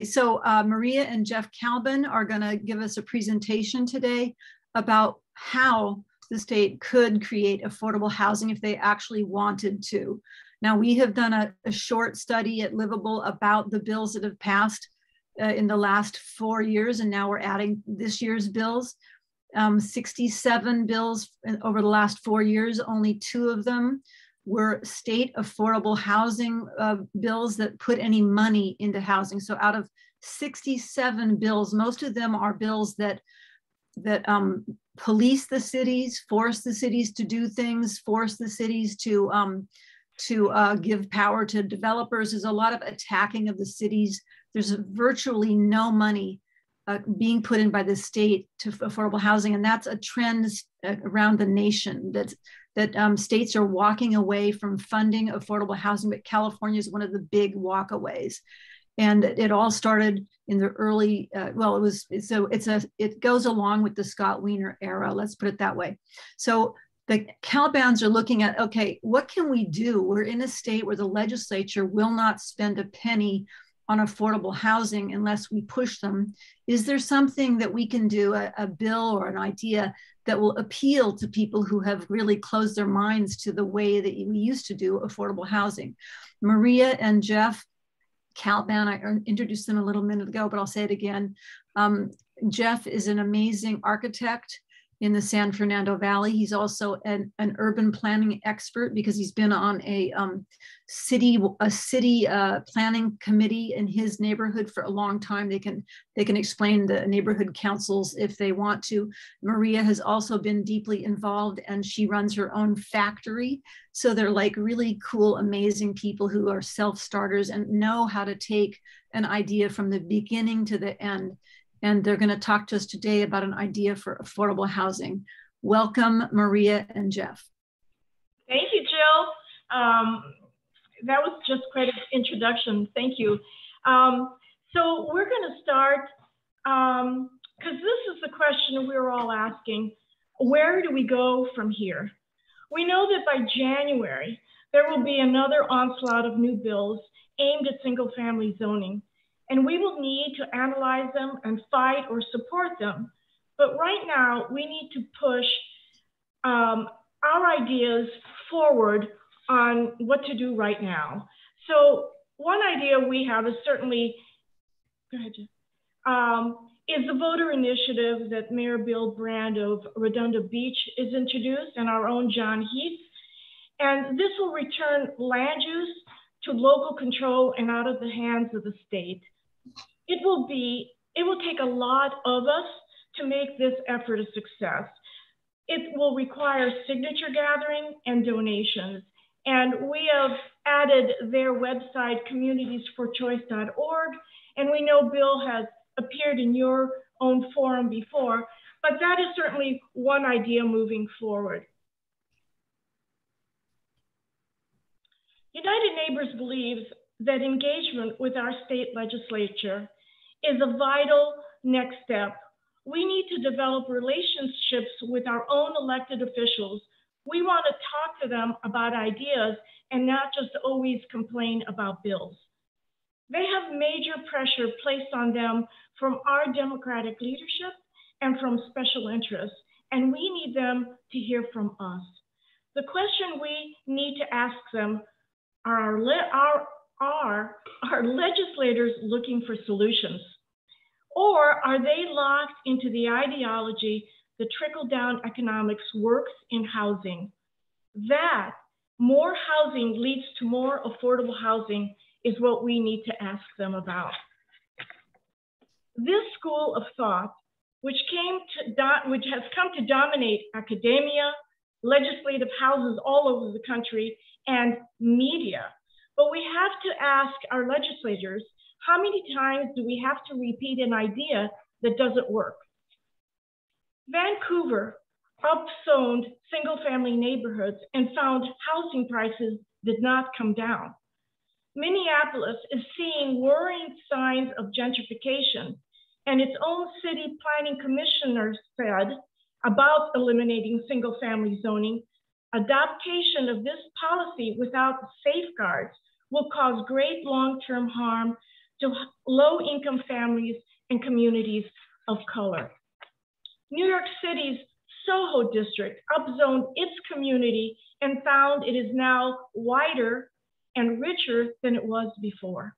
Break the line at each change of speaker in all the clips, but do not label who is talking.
So Maria and Jeff Kalban are going to give us a presentation today about how the state could create affordable housing if they actually wanted to. Now, we have done a short study at Livable about the bills that have passed in the last 4 years, and now we're adding this year's bills. 67 bills over the last 4 years, only 2 of them were state affordable housing bills that put any money into housing. So out of 67 bills, most of them are bills that police the cities, force the cities to do things, force the cities to give power to developers. There's a lot of attacking of the cities. There's virtually no money being put in by the state to affordable housing. And that's a trend around the nation that states are walking away from funding affordable housing, but California is one of the big walkaways. And it all started in the early, it goes along with the Scott Wiener era, let's put it that way. So the Kalbans are looking at, okay, what can we do? We're in a state where the legislature will not spend a penny on affordable housing unless we push them. Is there something that we can do, a bill or an idea that will appeal to people who have really closed their minds to the way that we used to do affordable housing? Maria and Jeff Kalban, I introduced them a little minute ago, but I'll say it again. Jeff is an amazing architect in the San Fernando Valley. He's also an urban planning expert because he's been on a city planning committee in his neighborhood for a long time. They can explain the neighborhood councils if they want to. Maria has also been deeply involved, and she runs her own factory. So they're like really cool, amazing people who are self-starters and know how to take an idea from the beginning to the end. And they're going to talk to us today about an idea for affordable housing. Welcome, Maria and Jeff.
Thank you, Jill. That was just quite an introduction. Thank you. So we're going to start, because this is the question we're all asking. Where do we go from here? We know that by January, there will be another onslaught of new bills aimed at single-family zoning. And we will need to analyze them and fight or support them. But right now, we need to push our ideas forward on what to do right now. So one idea we have is certainly, go ahead, Jeff, is the voter initiative that Mayor Bill Brand of Redondo Beach is introduced, and our own John Heath. And this will return land use to local control and out of the hands of the state. It will take a lot of us to make this effort a success. It will require signature gathering and donations. And we have added their website, communitiesforchoice.org. And we know Bill has appeared in your own forum before, but that is certainly one idea moving forward. United Neighbors believes that engagement with our state legislature is a vital next step. We need to develop relationships with our own elected officials. We want to talk to them about ideas and not just always complain about bills. They have major pressure placed on them from our Democratic leadership and from special interests, and we need them to hear from us. The question we need to ask them are our legislators looking for solutions? Or are they locked into the ideology that trickle-down economics works in housing? That more housing leads to more affordable housing is what we need to ask them about. This school of thought, which has come to dominate academia, legislative houses all over the country, and media. But we have to ask our legislators, how many times do we have to repeat an idea that doesn't work? Vancouver upzoned single-family neighborhoods and found housing prices did not come down. Minneapolis is seeing worrying signs of gentrification, and its own city planning commissioner said about eliminating single-family zoning, adaptation of this policy without safeguards will cause great long-term harm to low-income families and communities of color. New York City's Soho district upzoned its community and found it is now wider and richer than it was before.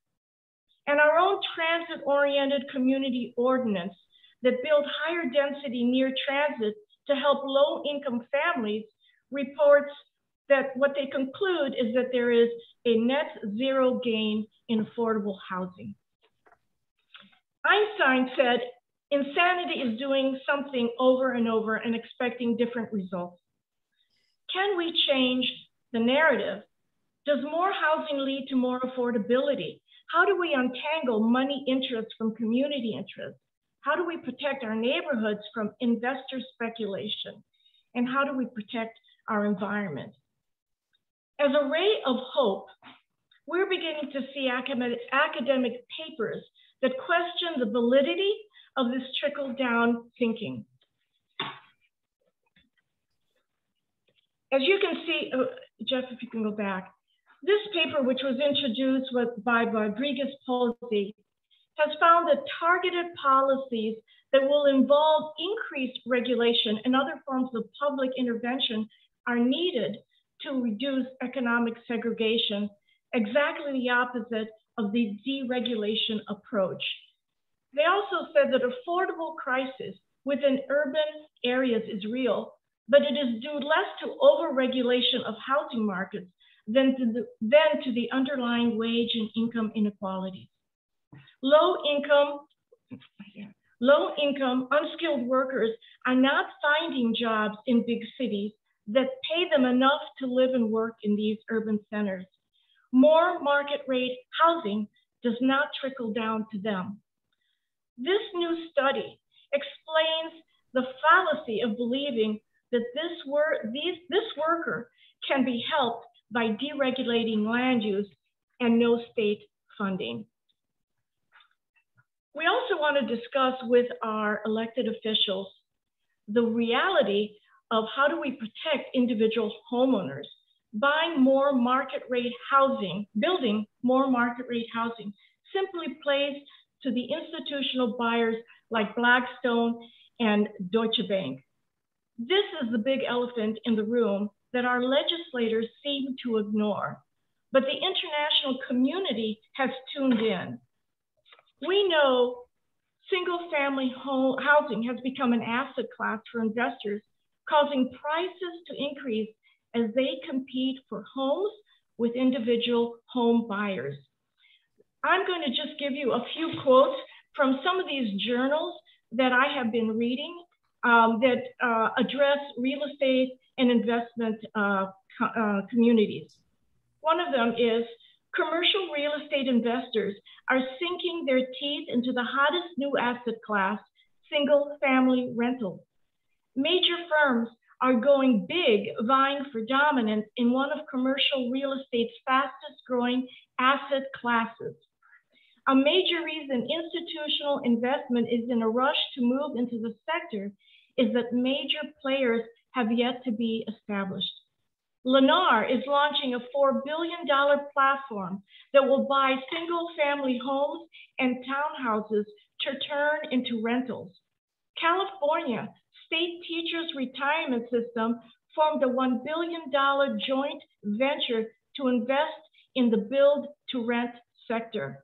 And our own transit-oriented community ordinance that built higher density near transit to help low-income families reports that what they conclude is that there is a net zero gain in affordable housing. Einstein said, insanity is doing something over and over and expecting different results. Can we change the narrative? Does more housing lead to more affordability? How do we untangle money interests from community interests? How do we protect our neighborhoods from investor speculation? And how do we protect our environment? As a ray of hope, we're beginning to see academic papers that question the validity of this trickle-down thinking. As you can see, Jeff, if you can go back, this paper, which was introduced by Rodriguez-Posey, has found that targeted policies that will involve increased regulation and other forms of public intervention are needed to reduce economic segregation, exactly the opposite of the deregulation approach. They also said that affordable crisis within urban areas is real, but it is due less to overregulation of housing markets than to the underlying wage and income inequalities. Low-income, unskilled workers are not finding jobs in big cities that pay them enough to live and work in these urban centers. More market rate housing does not trickle down to them. This new study explains the fallacy of believing that this worker can be helped by deregulating land use and no state funding. We also want to discuss with our elected officials the reality of how do we protect individual homeowners. Buying more market rate housing, building more market rate housing simply plays to the institutional buyers like Blackstone and Deutsche Bank. This is the big elephant in the room that our legislators seem to ignore, but the international community has tuned in. We know single-family housing has become an asset class for investors, causing prices to increase as they compete for homes with individual home buyers. I'm going to just give you a few quotes from some of these journals that I have been reading that address real estate and investment communities. One of them is, commercial real estate investors are sinking their teeth into the hottest new asset class, single-family rentals. Major firms are going big, vying for dominance in one of commercial real estate's fastest growing asset classes. A major reason institutional investment is in a rush to move into the sector is that major players have yet to be established. Lennar is launching a $4 billion platform that will buy single-family homes and townhouses to turn into rentals. California State Teachers Retirement System formed a $1 billion joint venture to invest in the build-to-rent sector.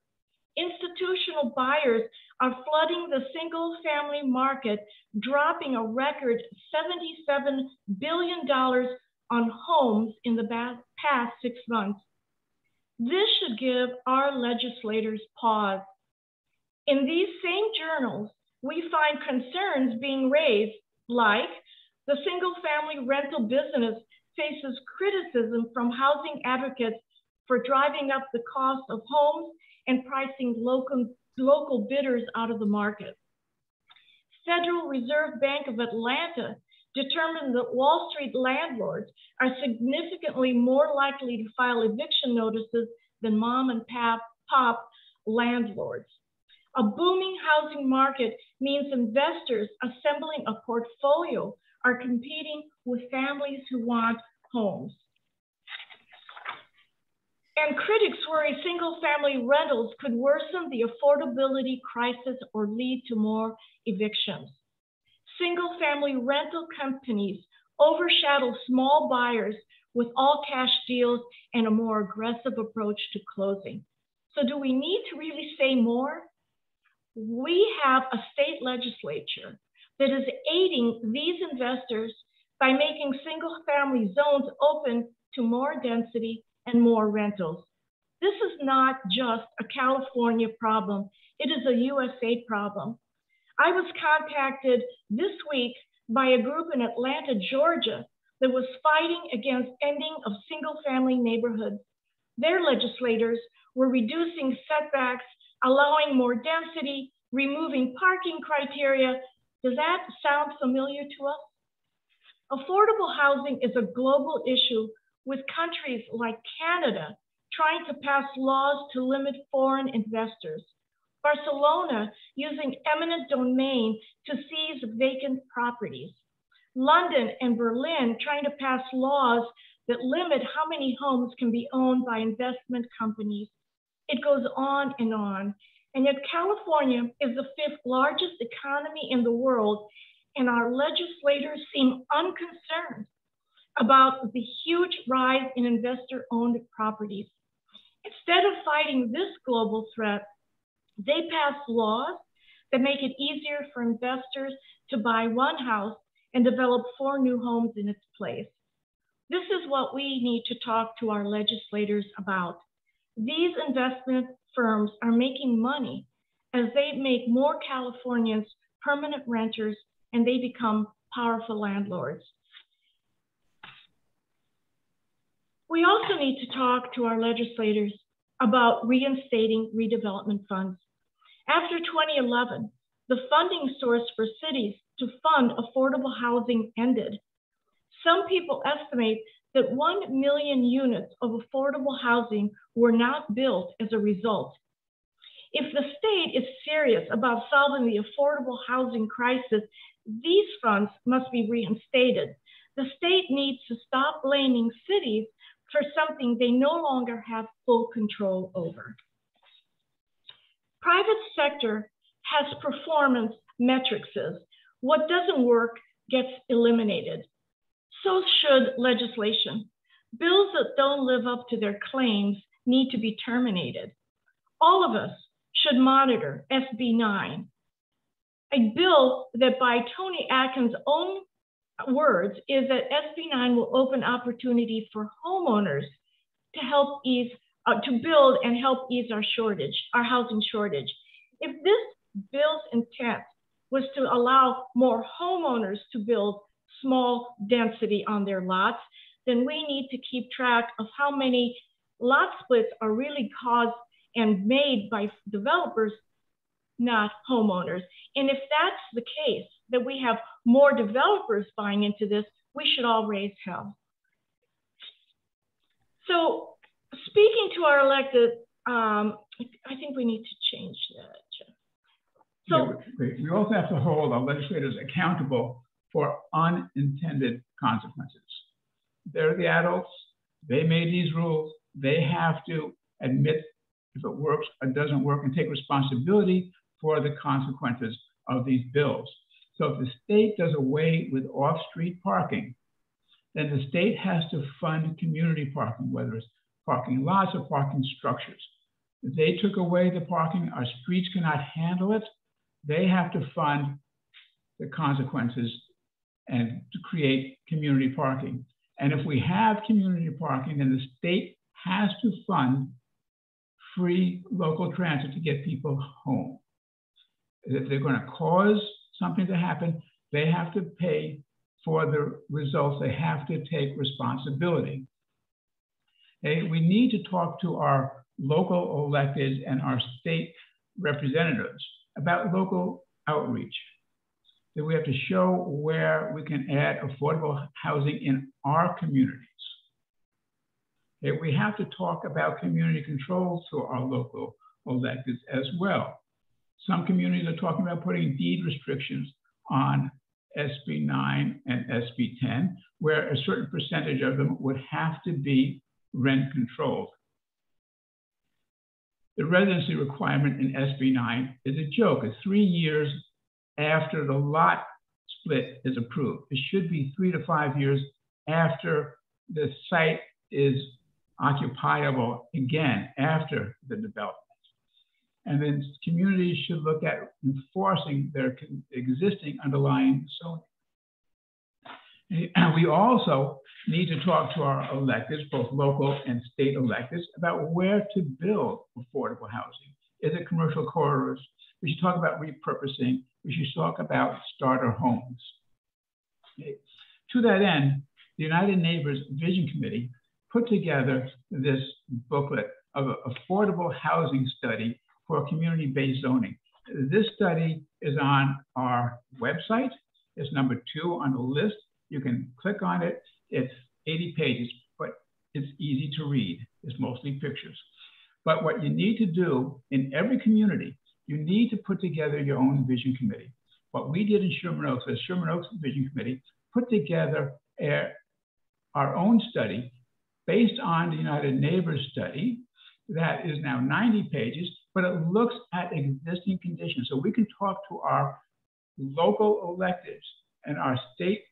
Institutional buyers are flooding the single-family market, dropping a record $77 billion on homes in the past 6 months. This should give our legislators pause. In these same journals, we find concerns being raised, like the single-family rental business faces criticism from housing advocates for driving up the cost of homes and pricing local bidders out of the market. Federal Reserve Bank of Atlanta determined that Wall Street landlords are significantly more likely to file eviction notices than mom and pop landlords. A booming housing market means investors assembling a portfolio are competing with families who want homes. And critics worry single-family rentals could worsen the affordability crisis or lead to more evictions. Single-family rental companies overshadow small buyers with all-cash deals and a more aggressive approach to closing. So do we need to really say more? We have a state legislature that is aiding these investors by making single-family zones open to more density and more rentals. This is not just a California problem, it is a USA problem. I was contacted this week by a group in Atlanta, Georgia, that was fighting against ending of single-family neighborhoods. Their legislators were reducing setbacks, allowing more density, removing parking criteria. Does that sound familiar to us? Affordable housing is a global issue, with countries like Canada trying to pass laws to limit foreign investors. Barcelona using eminent domain to seize vacant properties. London and Berlin trying to pass laws that limit how many homes can be owned by investment companies. It goes on. And yet California is the 5th largest economy in the world, and our legislators seem unconcerned about the huge rise in investor-owned properties. Instead of fighting this global threat, they pass laws that make it easier for investors to buy one house and develop 4 new homes in its place. This is what we need to talk to our legislators about. These investment firms are making money as they make more Californians permanent renters and they become powerful landlords. We also need to talk to our legislators about reinstating redevelopment funds. After 2011, the funding source for cities to fund affordable housing ended. Some people estimate that 1 million units of affordable housing were not built as a result. If the state is serious about solving the affordable housing crisis, these funds must be reinstated. The state needs to stop blaming cities for something they no longer have full control over. Private sector has performance metrics. What doesn't work gets eliminated. So should legislation. Bills that don't live up to their claims need to be terminated. All of us should monitor SB 9, a bill that by Tony Atkins' own words is that SB 9 will open opportunity for homeowners to help ease, to build and help ease our housing shortage. If this bill's intent was to allow more homeowners to build small density on their lots, then we need to keep track of how many lot splits are really caused and made by developers, not homeowners. And if that's the case, that we have more developers buying into this, we should all raise hell. So speaking to our elected, I think we need to change that, Jeff. So
yeah, we also have to hold our legislators accountable for unintended consequences. They're the adults, they made these rules, they have to admit if it works or doesn't work and take responsibility for the consequences of these bills. So if the state does away with off-street parking, then the state has to fund community parking, whether it's parking lots or parking structures. If they took away the parking, our streets cannot handle it, they have to fund the consequences and to create community parking. And if we have community parking, then the state has to fund free local transit to get people home. If they're going to cause something to happen, they have to pay for the results. They have to take responsibility. Okay? We need to talk to our local elected and our state representatives about local outreach. That we have to show where we can add affordable housing in our communities. Okay? We have to talk about community controls to our local electeds as well. Some communities are talking about putting deed restrictions on SB 9 and SB 10, where a certain percentage of them would have to be rent controlled. The residency requirement in SB 9 is a joke. It's 3 years after the lot split is approved. It should be 3 to 5 years after the site is occupiable again after the development. And then communities should look at enforcing their existing underlying zoning. And we also need to talk to our electeds, both local and state electeds, about where to build affordable housing. Is it commercial corridors? We should talk about repurposing. We should talk about starter homes. Okay. To that end, the United Neighbors Vision Committee put together this booklet of an affordable housing study for community-based zoning. This study is on our website. It's number 2 on the list. You can click on it. It's 80 pages, but it's easy to read. It's mostly pictures. But what you need to do in every community, you need to put together your own vision committee. What we did in Sherman Oaks, the Sherman Oaks Vision Committee, put together our own study based on the United Neighbors study that is now 90 pages, but it looks at existing conditions. So we can talk to our local electeds and our state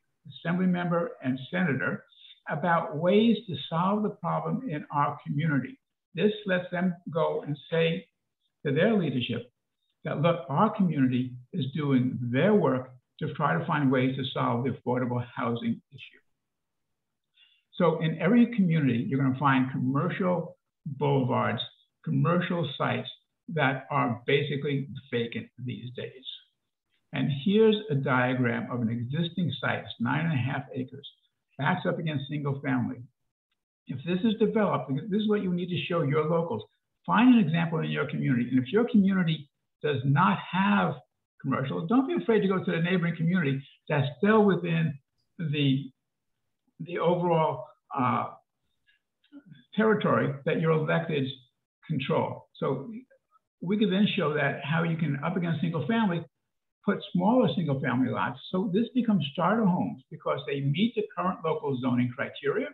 assembly member and senator about ways to solve the problem in our community. This lets them go and say to their leadership that, look, our community is doing their work to try to find ways to solve the affordable housing issue. So in every community, you're going to find commercial boulevards, commercial sites that are basically vacant these days. And here's a diagram of an existing site, it's 9.5 acres, backs up against single family. If this is developed, this is what you need to show your locals. Find an example in your community. And if your community does not have commercial, don't be afraid to go to the neighboring community that's still within the overall territory that your electeds control. So we could then show that how you can, up against single family, put smaller single family lots. So this becomes starter homes because they meet the current local zoning criteria,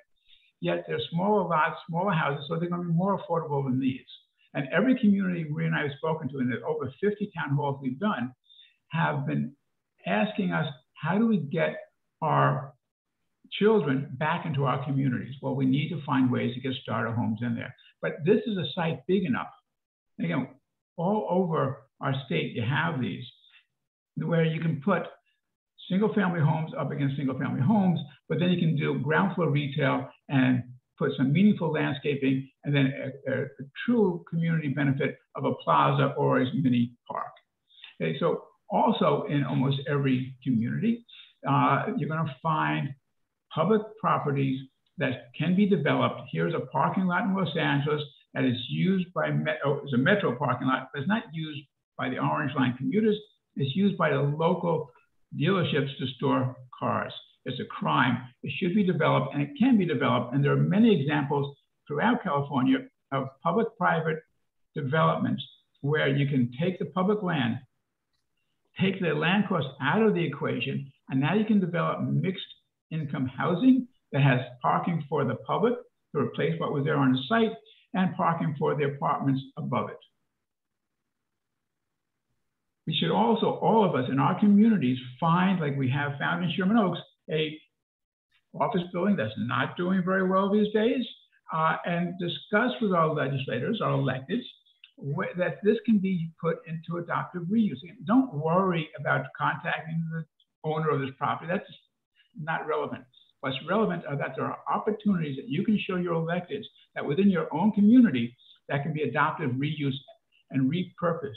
yet they're smaller lots, smaller houses, so they're going to be more affordable than these. And every community Maria and I have spoken to, in the over 50 town halls we've done, have been asking us, how do we get our children back into our communities? Well, we need to find ways to get starter homes in there. But this is a site big enough. Again, all over our state, you have these, where you can put single family homes up against single family homes, but then you can do ground floor retail and put some meaningful landscaping, and then a true community benefit of a plaza or a mini park. Okay, so also in almost every community, you're going to find public properties that can be developed. Here's a parking lot in Los Angeles that is used by, it's a metro parking lot, but it's not used by the Orange Line commuters. It's used by the local dealerships to store cars. It's a crime. It should be developed, and it can be developed. And there are many examples throughout California of public-private developments where you can take the public land, take the land cost out of the equation, and now you can develop mixed income housing that has parking for the public to replace what was there on the site, and parking for the apartments above it. We should also, all of us in our communities, find, like we have found in Sherman Oaks, a office building that's not doing very well these days, and discuss with our legislators, our electeds, that this can be put into adaptive reuse. Don't worry about contacting the owner of this property. That's not relevant. What's relevant are that there are opportunities that you can show your electeds that within your own community that can be adaptive reuse and repurposed.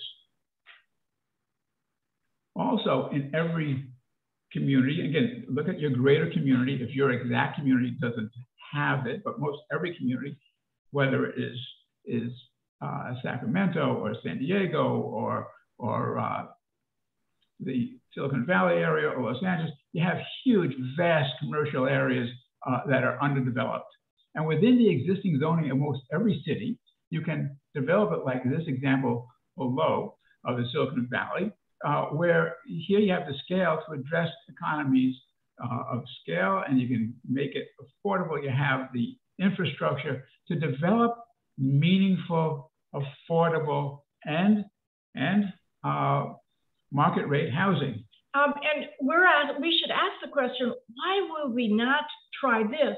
Also, in every community, again, look at your greater community. If your exact community doesn't have it, but most every community, whether it is Sacramento or San Diego or the Silicon Valley area or Los Angeles, you have huge, vast commercial areas that are underdeveloped. And within the existing zoning of most every city, you can develop it like this example below of the Silicon Valley, where here you have the scale to address economies of scale, and you can make it affordable. You have the infrastructure to develop meaningful, affordable and market rate housing.
And we should ask the question, why would we not try this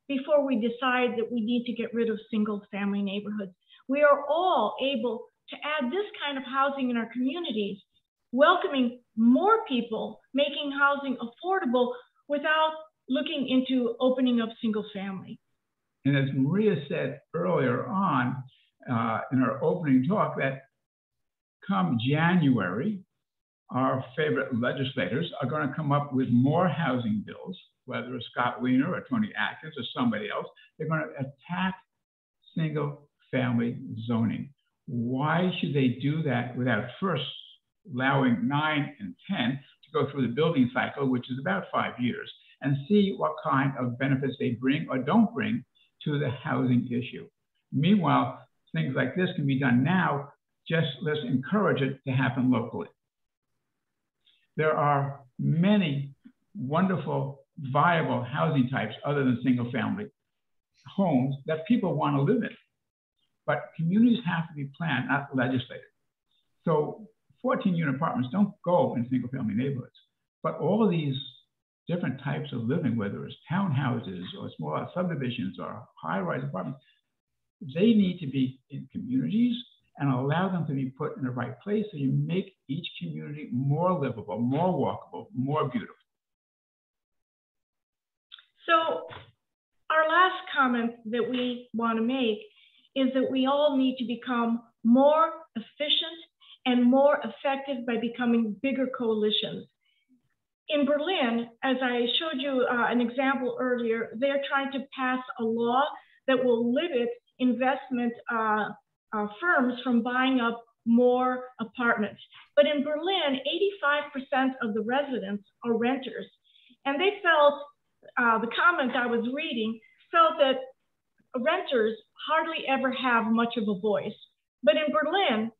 before we decide that we need to get rid of single family neighborhoods? We are all able to add this kind of housing in our communities, welcoming more people, making housing affordable without looking into opening up single family.
And as Maria said earlier on in our opening talk, that come January, our favorite legislators are going to come up with more housing bills, whether it's Scott Wiener or Tony Atkins or somebody else. They're going to attack single family zoning. Why should they do that without first allowing 9 and 10 to go through the building cycle, which is about 5 years, and see what kind of benefits they bring or don't bring to the housing issue? Meanwhile, things like this can be done now. Just let's encourage it to happen locally. There are many wonderful, viable housing types other than single family homes that people want to live in. But communities have to be planned, not legislated. So 14-unit apartments don't go in single family neighborhoods. But all of these different types of living, whether it's townhouses or small subdivisions or high-rise apartments, they need to be in communities and allow them to be put in the right place so you make each community more livable, more walkable, more beautiful.
So our last comment that we want to make is that we all need to become more efficient and more effective by becoming bigger coalitions. In Berlin, as I showed you an example earlier, they're trying to pass a law that will limit investment firms from buying up more apartments. But in Berlin, 85% of the residents are renters. And they felt, the comment I was reading, felt that renters hardly ever have much of a voice. But in Berlin,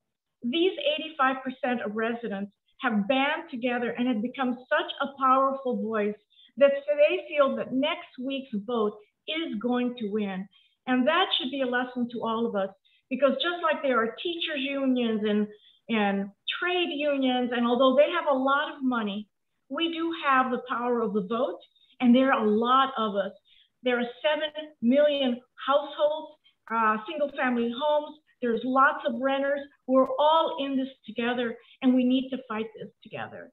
these 85% of residents have band together and have become such a powerful voice that they feel that next week's vote is going to win. And that should be a lesson to all of us, because just like there are teachers unions and trade unions, and although they have a lot of money, we do have the power of the vote, and there are a lot of us. There are 7 million households, single family homes. There's lots of renters. We're all in this together, and we need to fight this together.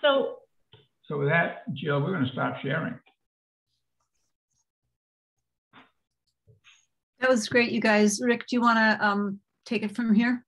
So
with that, Jill, we're going to stop sharing.
That was great, you guys. Rick, do you want to take it from here?